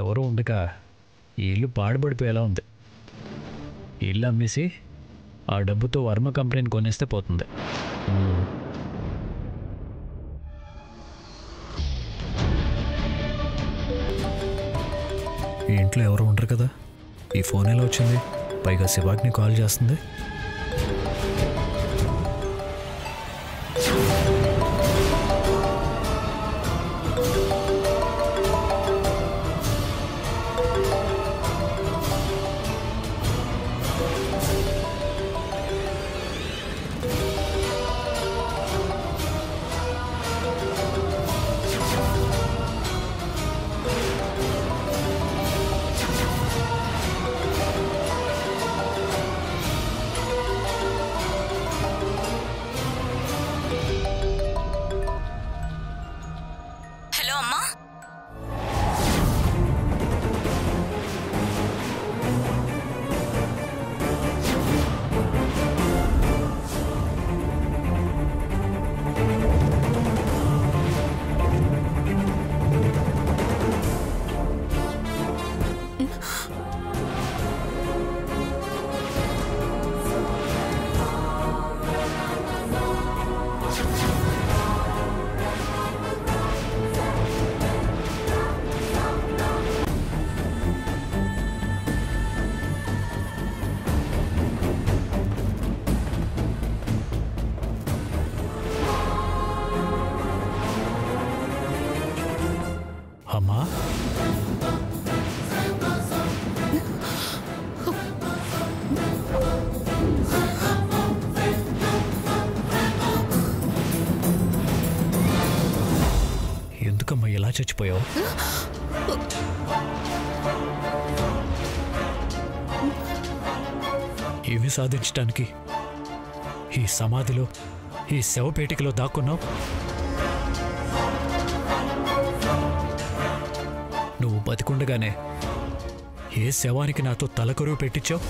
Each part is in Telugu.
ఎవరు ఉండక ఈ ఇల్లు పాడుపడిపోయేలా ఉంది. ఈ ఇల్లు అమ్మేసి ఆ డబ్బుతో వర్మ కంపెనీని కొనేస్తే పోతుంది. ఈ ఇంట్లో ఎవరు ఉండరు కదా. ఈ ఫోన్ ఎలా వచ్చింది? పైగా శివాగ్ని కాల్ చేస్తుంది. అమ్మా, ఎందుకమ్మా ఎలా చచ్చిపోయావు? ఇవి సాధించటానికి ఈ సమాధిలో, ఈ శవపేటికలో దాక్కున్నావు. నువ్వు బతికుండగానే ఏ శవానికి నాతో తలకొరువు పెట్టించావు?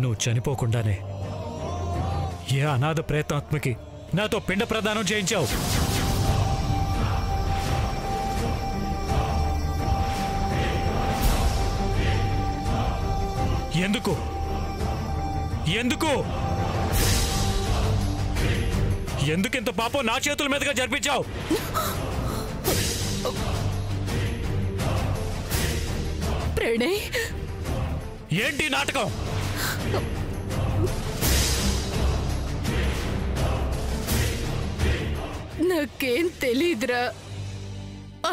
నువ్వు చనిపోకుండానే ఏ అనాథ ప్రేతాత్మకి నాతో పిండ ప్రదానం చేయించావు. ఎందుకు ఎందుకు ఎందుకింత పాపం నా చేతుల మీదుగా జరిపించావు? ప్రణయ్, ఏంటి నాటకం? నాకేం తెలీదురా.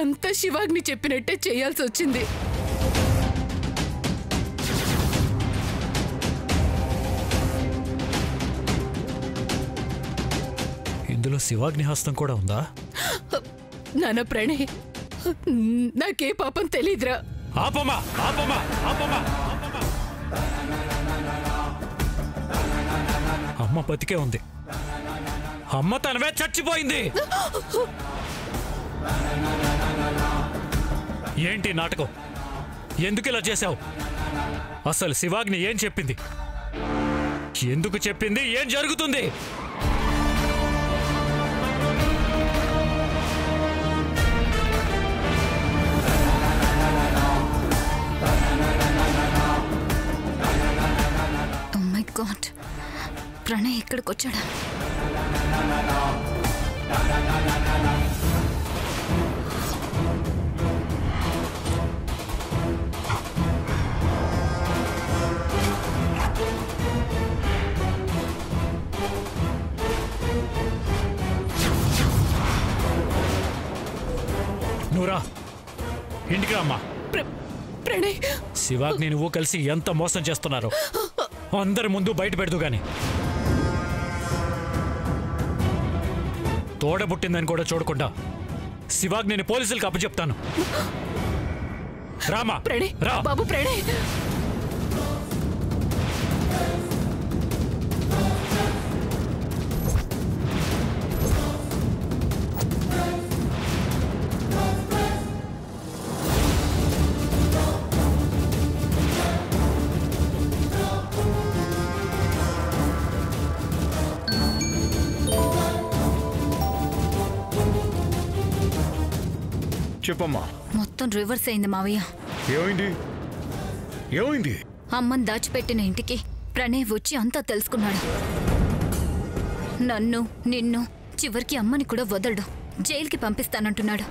అంత శివాగ్ని చెప్పినట్టే చేయాల్సి వచ్చింది. ఇందులో శివాగ్ని హస్తం కూడా ఉందా? నాన్న ప్రణయ్, నాకే పాపం తెలీదురా. ఆపమా ఆపమా ఆపమా. అమ్మ బతికే ఉంది. అమ్మ తనవే చచ్చిపోయింది. ఏంటి నాటకం? ఎందుకు ఇలా చేశావు? అసలు శివాగ్ని ఏం చెప్పింది? ఎందుకు చెప్పింది? ఏం జరుగుతుంది? గాడ్, ప్రణయ్ ఇక్కడికి వచ్చాడా? నూరా, ఇంటికి రామ్మా. ప్రణయ్, శివాగ్ని నువ్వు కలిసి ఎంత మోసం చేస్తున్నారు అందరి ముందు బయట పెడదు గాని. తోడబుట్టిందని కూడా చూడకుండా శివాగ్ని పోలీసులకు అప్పచెప్తాను. రామా. ప్రణయ్, రా బాబు. ప్రణయ్, చెప్పమ్మా. మొత్తం రివర్స్ అయింది మావయ్య. ఏమైంది? ఏమైంది? అమ్మని దాచిపెట్టిన ఇంటికి ప్రణయ్ వచ్చి అంతా తెలుసుకున్నాడు. నన్ను నిన్ను చివరికి అమ్మని కూడా వదలడు, జైలుకి పంపిస్తానంటున్నాడు.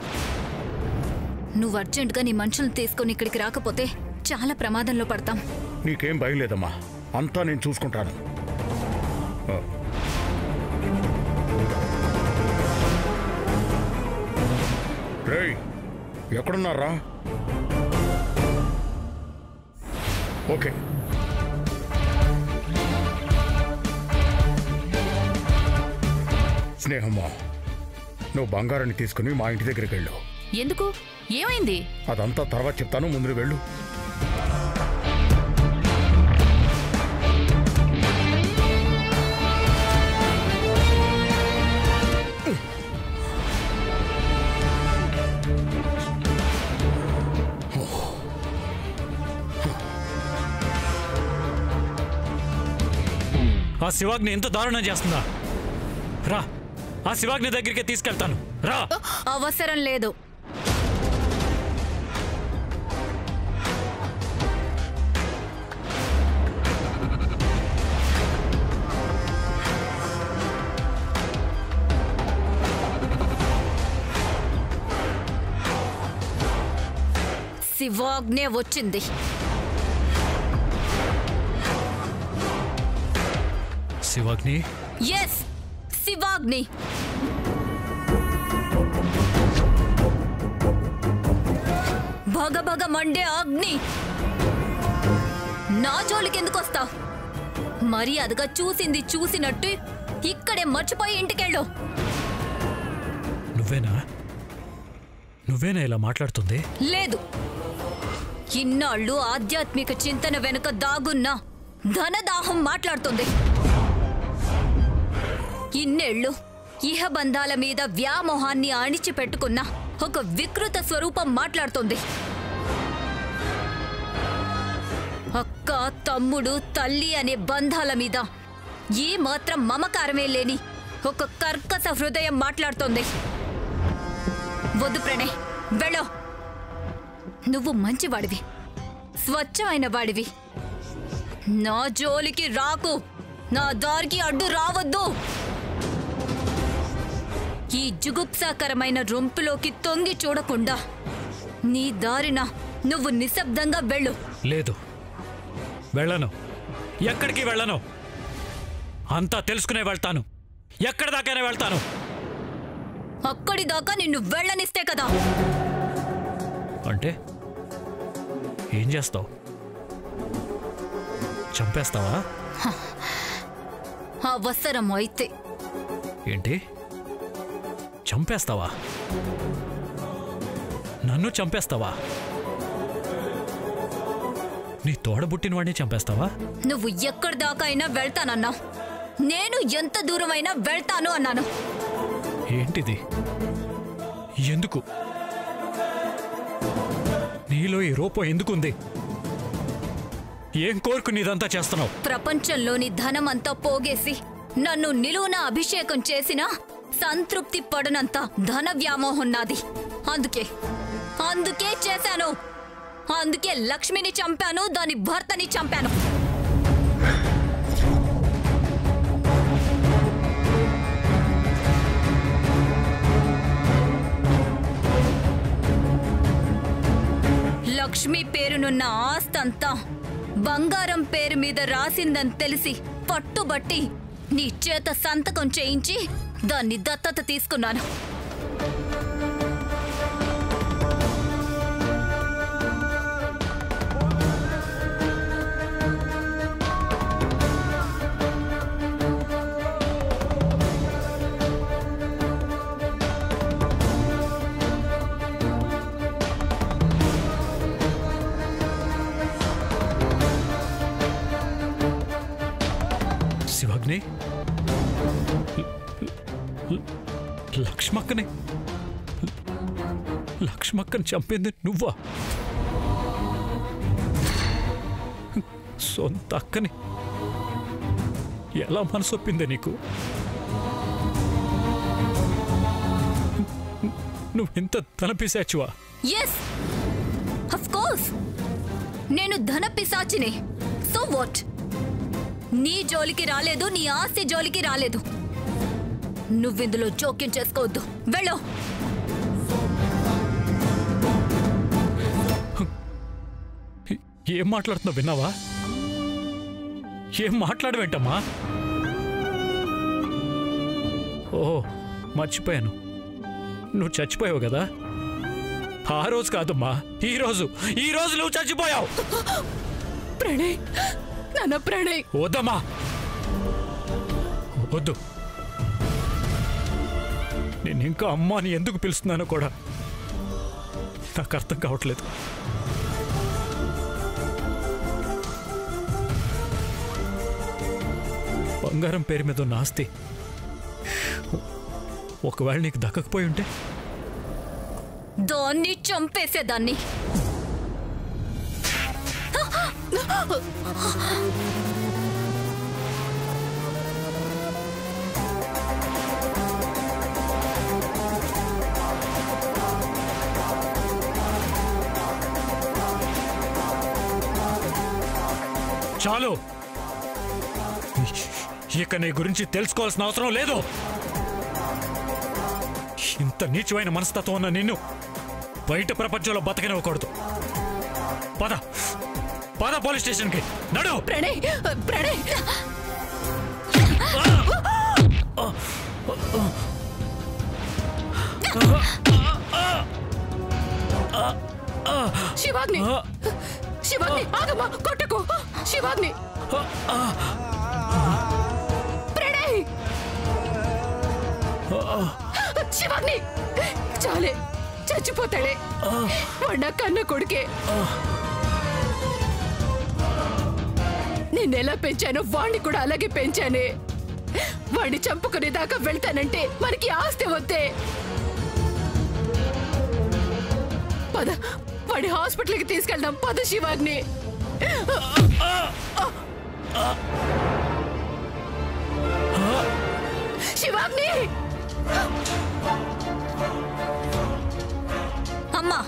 నువ్వు అర్జెంటుగా నీ మనుషులను తీసుకొని ఇక్కడికి రాకపోతే చాలా ప్రమాదంలో పడతాం. నీకేం భయం లేదమ్మా, అంతా నేను చూసుకుంటాను. రేయ్, ఎక్కడున్నారా? ఓకే, స్నేహమ్మా, నువ్వు బంగారాన్ని తీసుకుని మా ఇంటి దగ్గరికి వెళ్ళు. ఎందుకు? ఏమైంది? అదంతా తర్వాత చెప్తాను, ముందు వెళ్ళు. ఆ శివాగ్ని ఎంత దారుణం చేస్తుందా? రా, ఆ శివాగ్ని దగ్గరికి తీసుకెళ్తాను, రా. అవసరం లేదు. శివాగ్నే వచ్చింది. శివాగ్ని? ఎస్, శివాగ్ని. భగభగ మండే అగ్ని. నా జోలికి ఎందుకు వస్తావు? మర్యాదగా చూసింది చూసినట్టు ఇక్కడే మర్చిపోయి ఇంటికెళ్ళు. నువ్వేనా ఇలా మాట్లాడుతుంది? లేదు, ఇన్నాళ్ళు ఆధ్యాత్మిక చింతన వెనుక దాగున్న ధనదాహం మాట్లాడుతుంది. ఇన్నేళ్లు ఇహబంధాల మీద వ్యామోహాన్ని అణిచిపెట్టుకున్న ఒక వికృత స్వరూపం మాట్లాడుతుంది. అక్క, తమ్ముడు, తల్లి అనే బంధాల మీద ఏ మాత్రం మమకారమే లేని ఒక కర్కశ హృదయం మాట్లాడుతోంది. వద్దు ప్రణయ్, వెళ్ళు. నువ్వు మంచివాడివి, స్వచ్ఛమైన వాడివి. నా జోలికి రాకు, నా దారికి అడ్డు రావద్దు. ఈ జుగుప్సాకరమైన రొంపులోకి తొంగి చూడకుండా నీ దారిన నువ్వు నిశ్శబ్దంగా వెళ్ళు. లేదు, వెళ్ళను. ఎక్కడికి వెళ్ళను. అంతా తెలుసుకునే వెళ్తాను. ఎక్కడి దాకానే వెళ్తాను. అక్కడి దాకా నిన్ను వెళ్ళనిస్తే కదా. అంటే ఏం చేస్తావు? చంపేస్తావా? అవసరం అయితే. ఏంటి, చంపేస్తావా? నన్ను చంపేస్తావా? నీ తోడబుట్టిన వాడిని చంపేస్తావా? నువ్వు ఎక్కడి దాకా అయినా వెళ్తానన్నా, నేను ఎంత దూరమైనా వెళ్తాను అన్నాను. ఏంటిది? ఎందుకు? నీలో ఈ రూపం ఎందుకుంది? ఏం కోరుకుని ఇదంతా చేస్తున్నావు? ప్రపంచంలోని ధనమంతా పోగేసి నన్ను నిలువున అభిషేకం చేసినా సంతృప్తి పడనంత ధన వ్యామోహం నాది. అందుకే చేశాను. అందుకే లక్ష్మిని చంపాను, దాని భర్తని చంపాను. లక్ష్మి పేరునున్న ఆస్తంతా బంగారం పేరు మీద రాసిందని తెలిసి పట్టుబట్టి నీ చేత సంతకం చేయించి దాన్ని దత్తత తీసుకున్నాను. శివాగ్ని, లక్ష్మక్కని చంపింది నువ్వా? సొంత అక్కని ఎలా మనసొప్పిందే నీకు? నువ్వు ఇంత ధన పిశాచువా? ఎస్ ఆఫ్ కోర్స్ నేను ధన పిశాచిని. So what? నీ జోలికి రాలేదు, నీ ఆస్తి జోలికి రాలేదు. నువ్విందులో జోక్యం చేసుకోవద్దు. వెళ్ళు. ఏం మాట్లాడుతున్నావు విన్నావా? ఏం మాట్లాడవేంటమ్మా? ఓహో మర్చిపోయాను, నువ్వు చచ్చిపోయావు కదా. ఆ రోజు కాదమ్మా, ఈ రోజు నువ్వు చచ్చిపోయావు. ప్రణయ్, నాన్న ప్రణయ్. వద్దమ్మా, వద్దు. నేను ఇంకా అమ్మా అని ఎందుకు పిలుస్తున్నానో కూడా నాకు అర్థం కావట్లేదు. బంగారం పేరు మీద ఉన్న ఆస్తి ఒకవేళ నీకు దక్కకపోయి ఉంటే దాన్ని చంపేసేదాన్ని. చాలు, ఇక నీ గురించి తెలుసుకోవాల్సిన అవసరం లేదు. ఇంత నీచమైన మనస్తత్వం ఉన్న నిన్ను బయట ప్రపంచంలో బతకనివ్వకూడదు. పద పద పోలీస్ స్టేషన్కి నడు. ప్రణయ్, ప్రణయ్. శివాగ్ని, శివాగ్ని ఆగమ్మా, కొట్టకు. శివాగ్ని, ప్రణయ్, శివాగ్ని. చాలే, చచ్చిపోతాడే. వాడు కన్న కొడుకే. నేనెలా పెంచానో వాణ్ణి కూడా అలాగే పెంచానే. వాడిని చంపుకునే దాకా వెళ్తానంటే మనకి ఆస్తి వద్దే. పద, వాడి హాస్పిటల్కి తీసుకెళ్దాం. పద శివాగ్ని. శివాగ్ని. అమ్మా,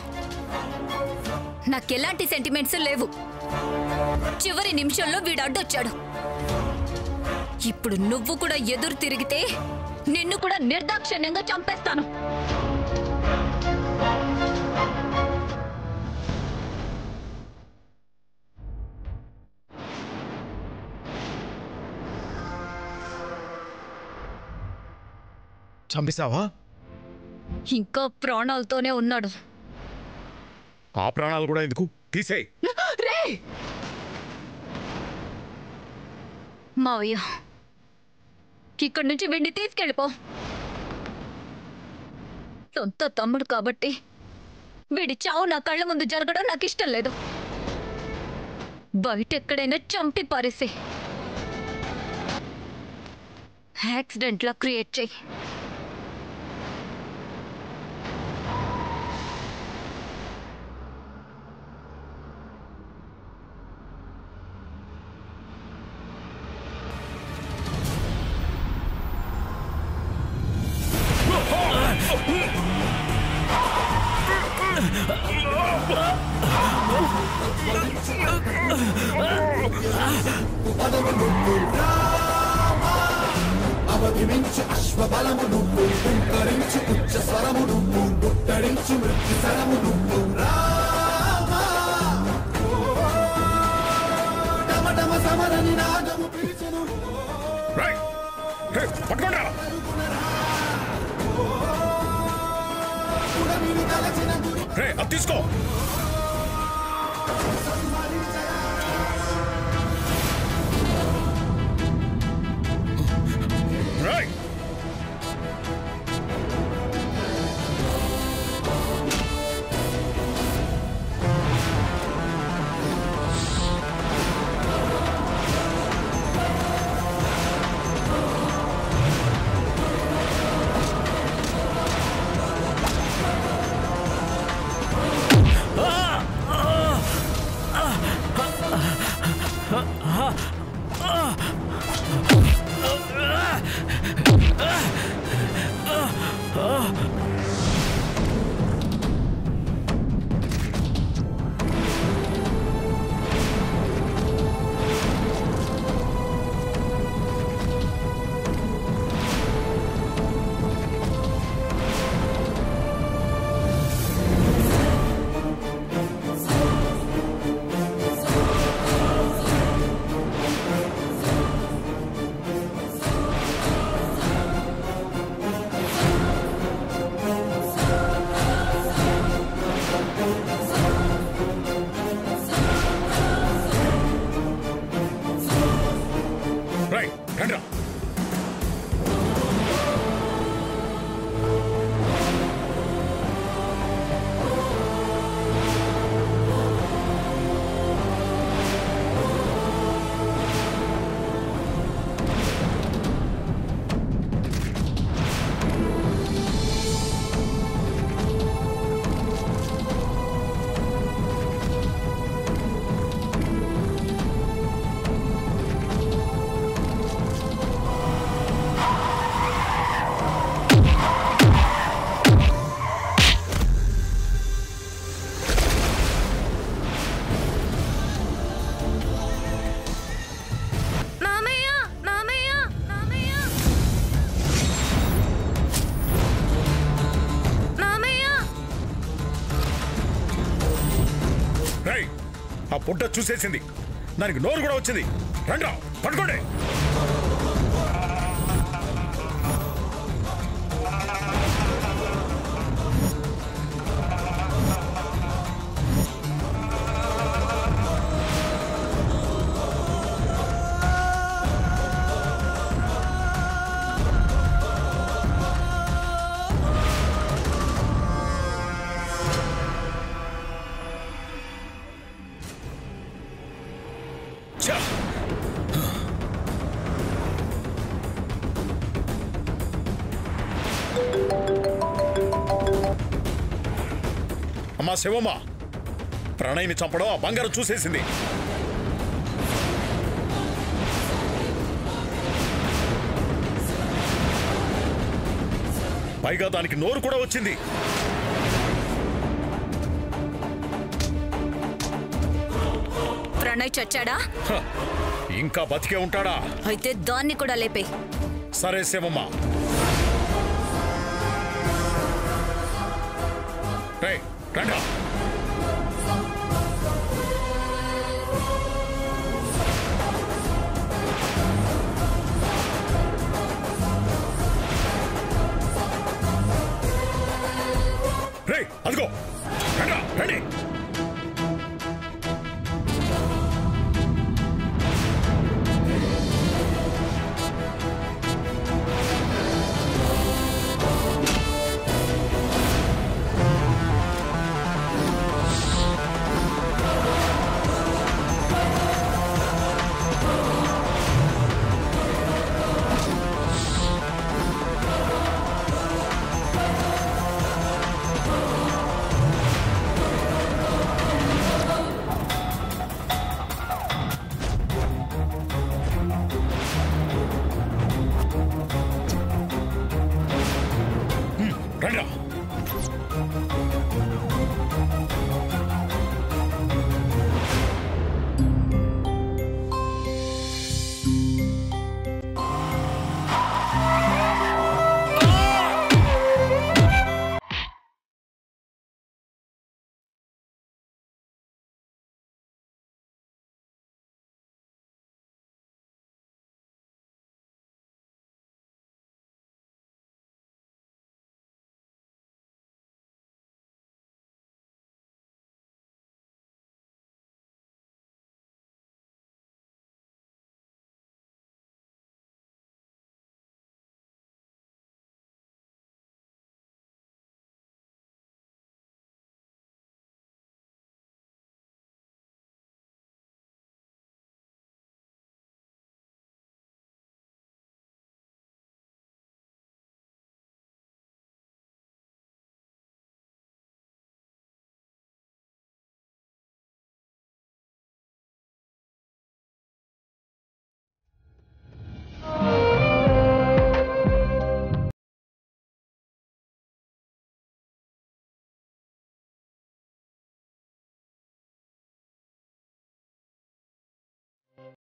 నాకెలాంటి సెంటిమెంట్స్ లేవు. చివరి నిమిషంలో వీడు అడ్డొచ్చాడు. ఇప్పుడు నువ్వు కూడా ఎదురు తిరిగితే నిన్ను కూడా నిర్దాక్షిణ్యంగా చంపేస్తాను. చంపేశావా? ఇంకా ప్రాణాలతోనే ఉన్నాడు. ఆ ప్రాణాలు కూడా ఎందుకు? తీసేయ్. రే మావయ్య, ఇక్కడి నుంచి వీడిని తీసుకెళ్ళిపో. సొంత తమ్ముడు కాబట్టి వీడి చావు నా కళ్ళ ముందు జరగడం నాకు ఇష్టం లేదు. బయట ఎక్కడైనా చంపి పారేసే. యాక్సిడెంట్లా క్రియేట్ చెయ్యి. అవధిమించు అశ్వబలము నువ్వు, పుంకరించు ఉచ్చ స్వరము నువ్వు, ముట్టడించు మృత్యు స్వరము నువ్వు. రామా డమడమ సమర నినాదము పిలిచెను. పట్టుకోండి. అది తీసుకో. Right. రేయ్, ఆ పుట్ట చూసేసింది, దానికి నోరు కూడా వచ్చింది. రండి పట్టుకోండి. అమ్మా శివమ్మ, ప్రణయ్ని చంపడం ఆ బంగారం చూసేసింది. పైగా దానికి నోరు కూడా వచ్చింది. ప్రణయ్ చచ్చాడా? ఇంకా బతికే ఉంటాడా? అయితే దాన్ని కూడా లేపే. సరే శివమ్మ. రేయ్, రండి. రేయ్, అదిగో రండి.